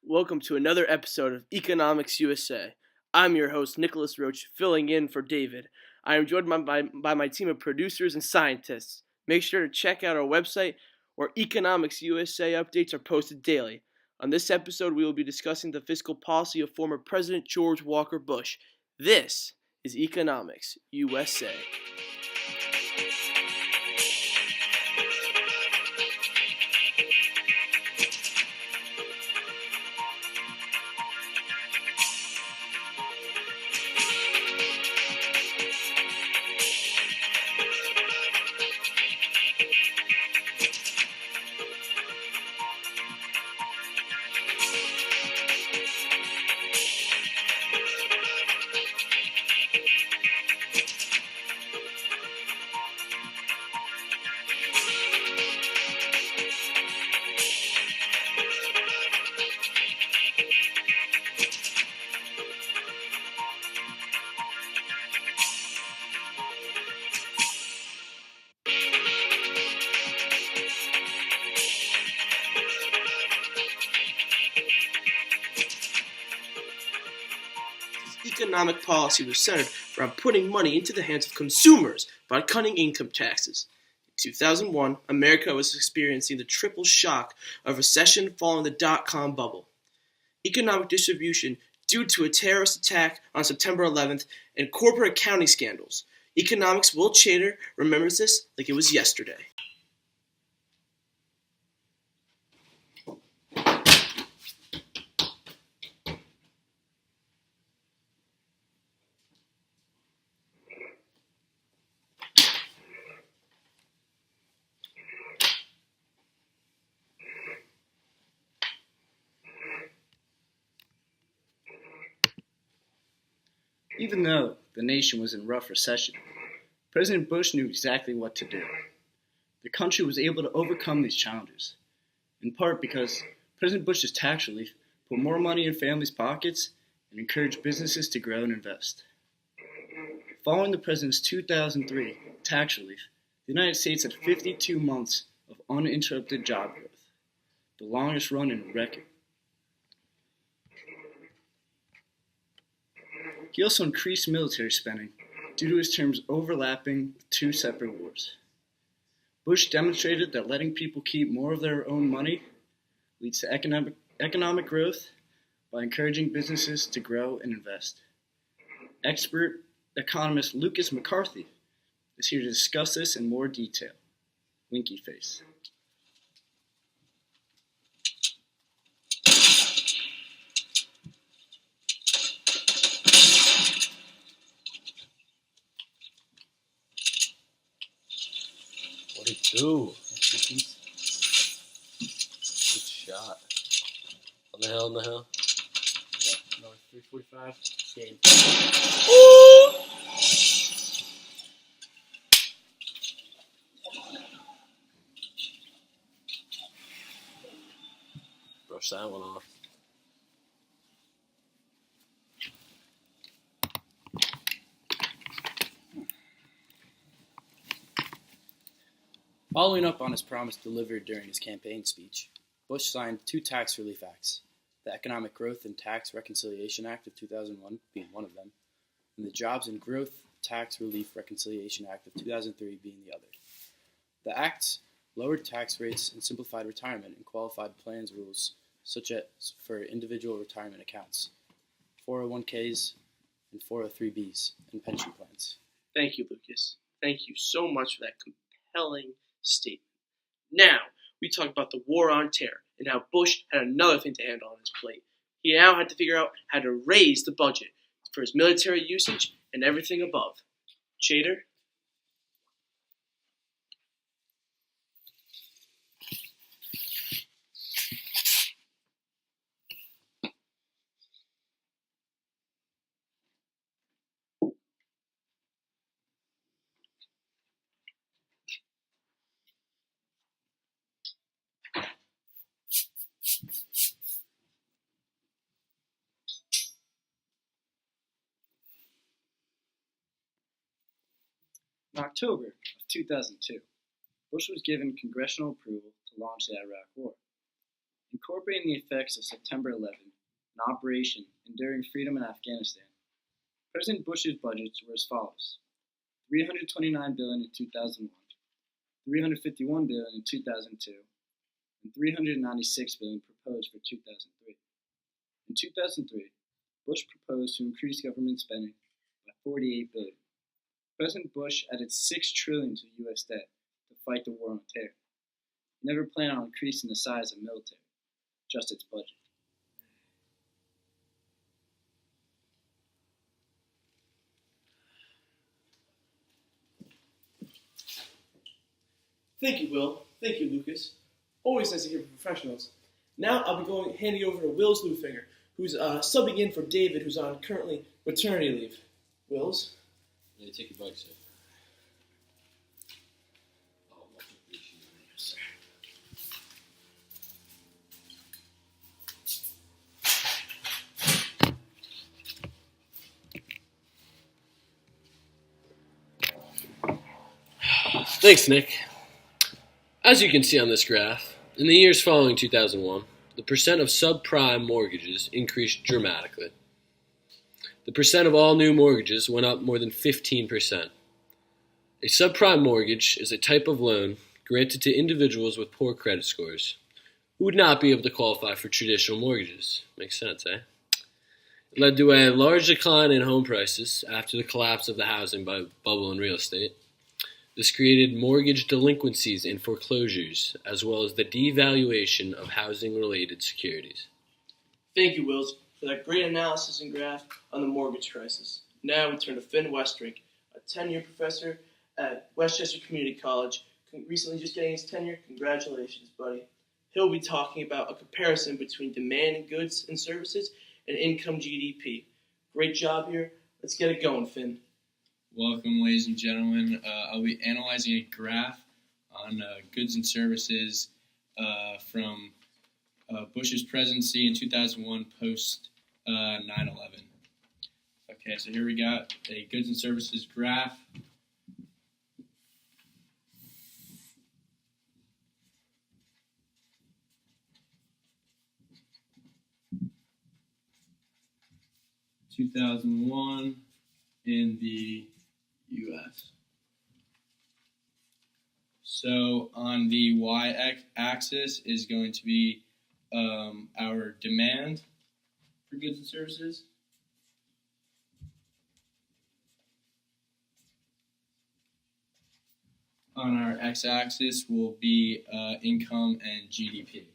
Welcome to another episode of Economics USA. I'm your host, Nicholas Roach, filling in for David. I am joined by my team of producers and scientists. Make sure to check out our website where Economics USA updates are posted daily. On this episode, we will be discussing the fiscal policy of former President George Walker Bush. This is Economics USA. Economic policy was centered around putting money into the hands of consumers by cutting income taxes. In 2001, America was experiencing the triple shock of recession following the dot-com bubble, economic distribution due to a terrorist attack on September 11th, and corporate accounting scandals. Economics Will Chater remembers this like it was yesterday. Even though the nation was in rough recession, President Bush knew exactly what to do. The country was able to overcome these challenges, in part because President Bush's tax relief put more money in families' pockets and encouraged businesses to grow and invest. Following the president's 2003 tax relief, the United States had 52 months of uninterrupted job growth, the longest run in record. He also increased military spending due to his terms overlapping with two separate wars. Bush demonstrated that letting people keep more of their own money leads to economic growth by encouraging businesses to grow and invest. Expert economist Lucas McCarthy is here to discuss this in more detail. Winky face. What it do? Good shot. On the hill. Yeah, north 345. Game. Ooh! Brush that one off. Following up on his promise delivered during his campaign speech, Bush signed two tax relief acts, the Economic Growth and Tax Reconciliation Act of 2001 being one of them, and the Jobs and Growth Tax Relief Reconciliation Act of 2003 being the other. The acts lowered tax rates and simplified retirement and qualified plans rules, such as for individual retirement accounts, 401ks, and 403bs, and pension plans. Thank you, Lucas. Thank you so much for that compelling statement. Now, we talk about the war on terror and how Bush had another thing to handle on his plate. He now had to figure out how to raise the budget for his military usage and everything above. Chater? In October of 2002, Bush was given congressional approval to launch the Iraq War. Incorporating the effects of September 11 and Operation Enduring Freedom in Afghanistan, President Bush's budgets were as follows: $329 billion in 2001, $351 billion in 2002, and $396 billion proposed for 2003. In 2003, Bush proposed to increase government spending by $48 billion. President Bush added $6 trillion to U.S. debt to fight the war on terror. He never planned on increasing the size of military, just its budget. Thank you, Will. Thank you, Lucas. Always nice to hear from professionals. Now I'll be handing over to Wills Lufinger, who's subbing in for David, who's on currently maternity leave. Wills? Yeah, take your bike, sir. Oh, much appreciated. Yes, sir. Thanks, Nick. As you can see on this graph, in the years following 2001, the percent of subprime mortgages increased dramatically. The percent of all new mortgages went up more than 15%. A subprime mortgage is a type of loan granted to individuals with poor credit scores who would not be able to qualify for traditional mortgages. Makes sense, eh? It led to a large decline in home prices after the collapse of the housing bubble in real estate. This created mortgage delinquencies and foreclosures, as well as the devaluation of housing-related securities. Thank you, Wills, for that great analysis and graph on the mortgage crisis. Now we turn to Finn Westrink, a 10-year professor at Westchester Community College, recently just getting his tenure. Congratulations, buddy. He'll be talking about a comparison between demand in goods and services and income GDP. Great job here. Let's get it going, Finn. Welcome, ladies and gentlemen. I'll be analyzing a graph on goods and services from Bush's presidency in 2001 post 9/11. Okay, so here we got a goods and services graph. (2001) in the U.S. So on the y-axis is going to be our demand for goods and services. On our x-axis will be income and GDP.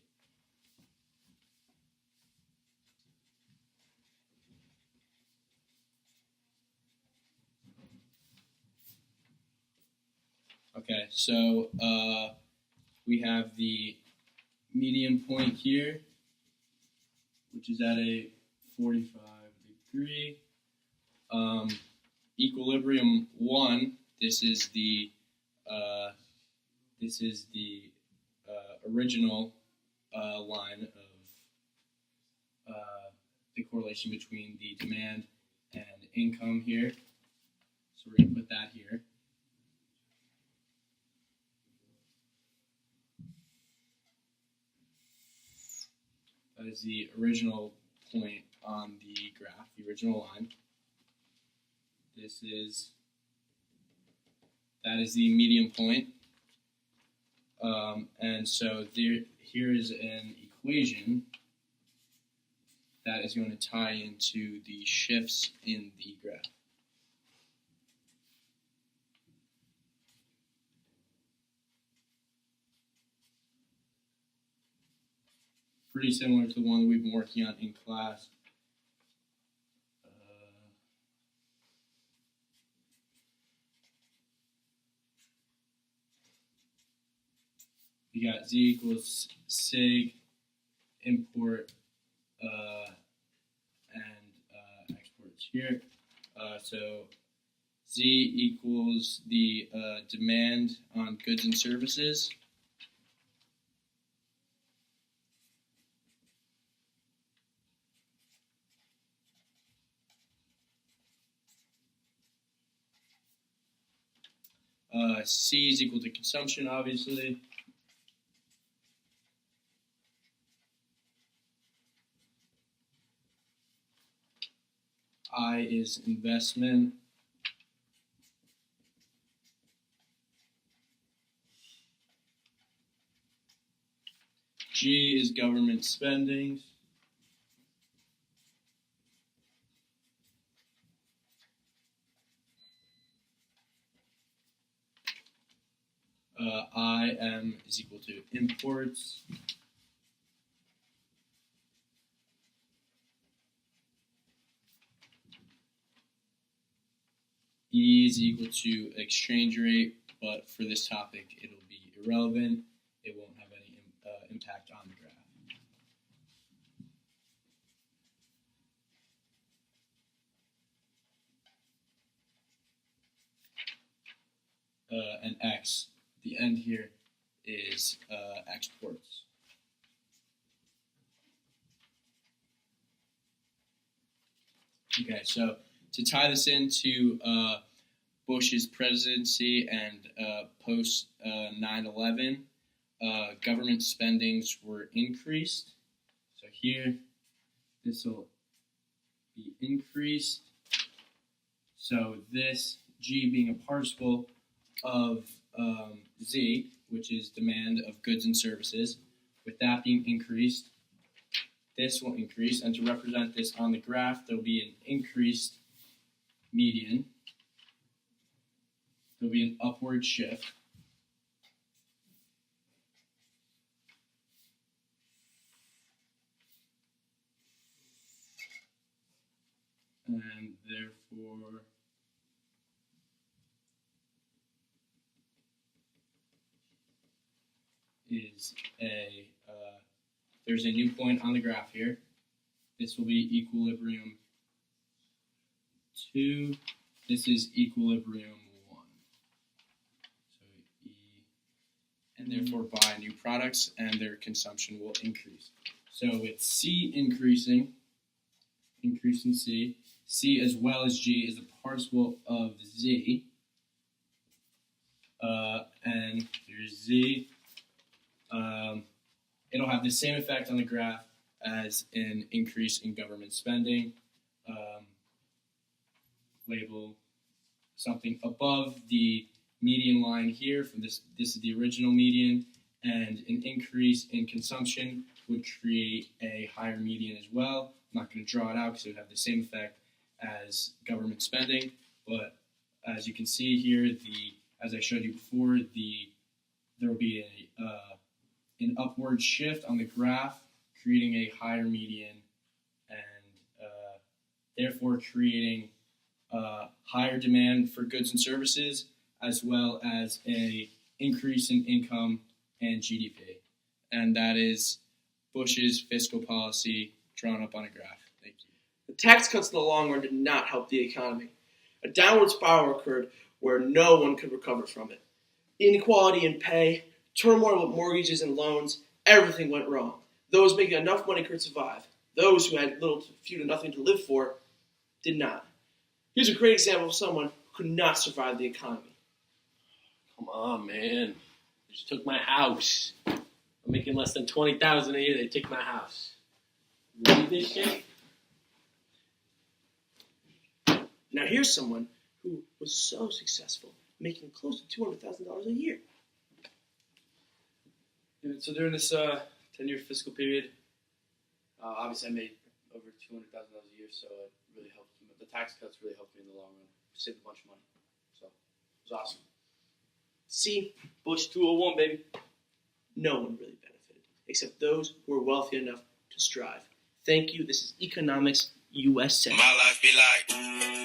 Okay, so we have the median point here, which is at a 45 degree. Equilibrium 1, this is the original line of the correlation between the demand and income here. So we're going to put that here. That is the original point on the graph, the original line. That is the median point. And so here is an equation that is going to tie into the shifts in the graph. Pretty similar to the one that we've been working on in class. We got Z equals sig import and exports here. So Z equals the demand on goods and services. C is equal to consumption, obviously. I is investment. G is government spending. IM is equal to imports. E is equal to exchange rate, but for this topic, it'll be irrelevant. It won't have any impact on the graph. And X, the end here, is exports. Okay, so to tie this into Bush's presidency and post 9/11, government spendings were increased. So here, this will be increased. So this G being a participle of Z, which is demand of goods and services, with that being increased, this will increase. And to represent this on the graph, there will be an increased median. There will be an upward shift. And therefore, is there's a new point on the graph here. This will be equilibrium 2. This is equilibrium 1. So E, and therefore buy new products, and their consumption will increase. So it's C increasing, increase in C. C as well as G is a participle of Z. And here's Z. It'll have the same effect on the graph as an increase in government spending. Label something above the median line here. From this is the original median, and an increase in consumption would create a higher median as well. I'm not going to draw it out because it would have the same effect as government spending, but as you can see here, as I showed you before, there will be an upward shift on the graph, creating a higher median, and therefore creating higher demand for goods and services, as well as a increase in income and GDP. And that is Bush's fiscal policy drawn up on a graph. Thank you. The tax cuts in the long run did not help the economy. A downward spiral occurred where no one could recover from it. Inequality in pay, turmoil with mortgages and loans, everything went wrong. Those making enough money could survive. Those who had few to nothing to live for did not. Here's a great example of someone who could not survive the economy. Come on, man. They just took my house. I'm making less than $20,000 a year. They took my house. Read this shit? Now here's someone who was so successful, making close to $200,000 a year. So during this 10-year fiscal period, obviously I made over $200,000 a year, so it really helped me. The tax cuts really helped me in the long run. Saved a bunch of money. So it was awesome. See, Bush 201, baby. no one really benefited, except those who were wealthy enough to strive. Thank you. This is Economics USA. My life be like